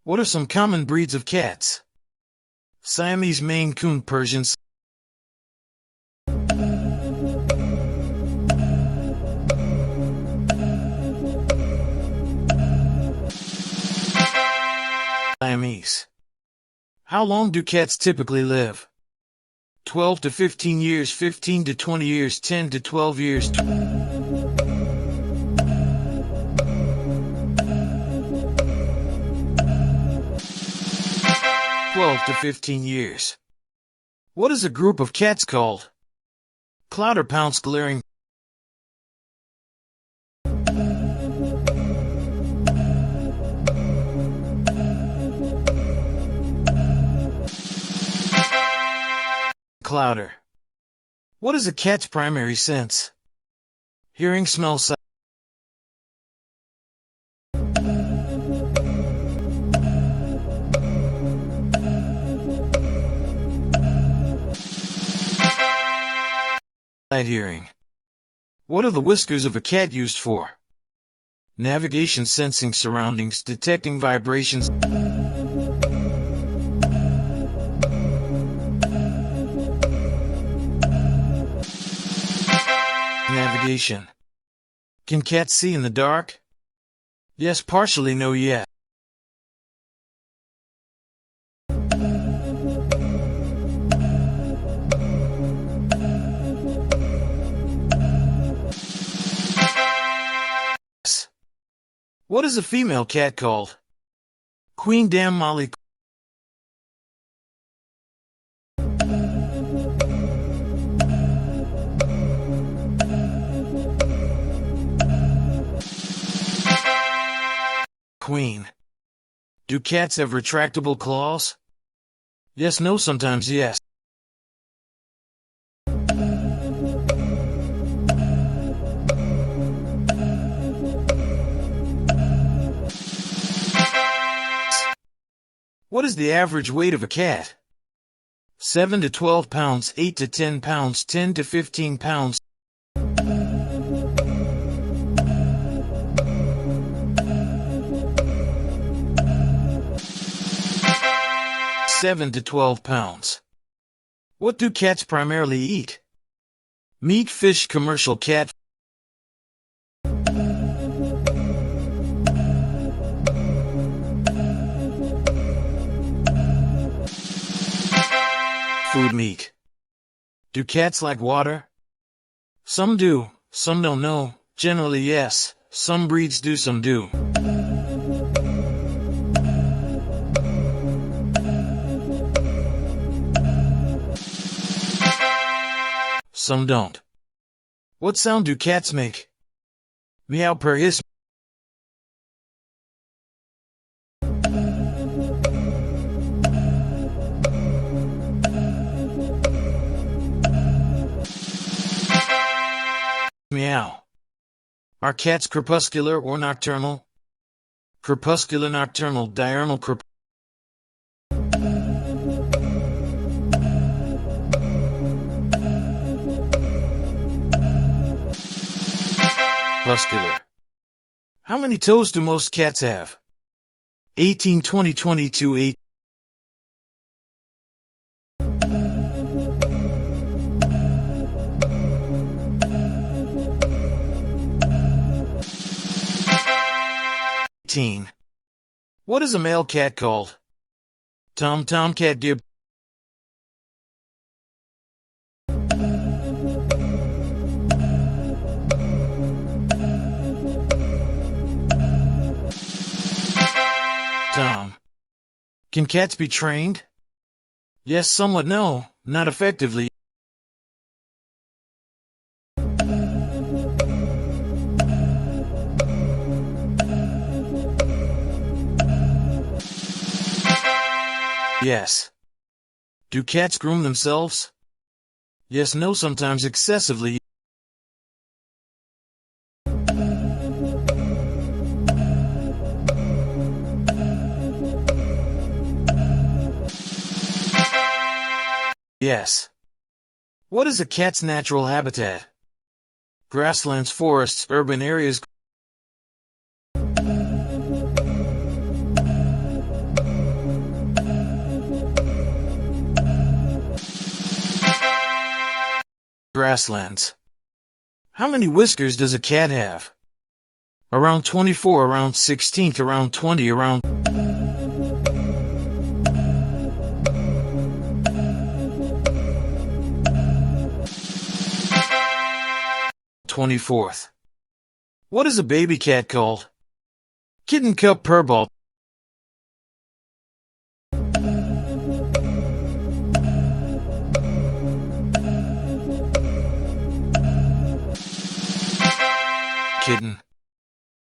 What are some common breeds of cats? Siamese, Maine Coon, Persians. Siamese. How long do cats typically live? 12 to 15 years, 15 to 20 years, 10 to 12 years. 12 to 15 years. What is a group of cats called? Cloud or pounce, glaring. Clouder. What is a cat's primary sense? Hearing, smell, sight. Sight, hearing. What are the whiskers of a cat used for? Navigation, sensing surroundings, detecting vibrations. Navigation. Can cats see in the dark? Yes, partially, no, yes. What is a female cat called? Queen, Dam, Molly. Queen. Do cats have retractable claws? Yes, no, sometimes yes. What is the average weight of a cat? 7 to 12 pounds, 8 to 10 pounds, 10 to 15 pounds. 7 to 12 pounds. What do cats primarily eat? Meat, fish, commercial cat. Food, meat. Do cats like water? Some do, some don't know. Generally yes, some breeds do, some do. Some don't. What sound do cats make? Meow, purr, hiss. Meow. Are cats crepuscular or nocturnal? Crepuscular, nocturnal, diurnal, crepuscular. How many toes do most cats have? 18, 20, 22, 8. What is a male cat called? Tom, tomcat, gib. Tom. Can cats be trained? Yes, somewhat, no, not effectively. Yes. Do cats groom themselves? Yes, no, sometimes excessively. Yes. What is a cat's natural habitat? Grasslands, forests, urban areas. grasslands. How many whiskers does a cat have? Around 24, around 16, around 20, around 24th. What is a baby cat called? Kitten, cup, purrball. Kitten.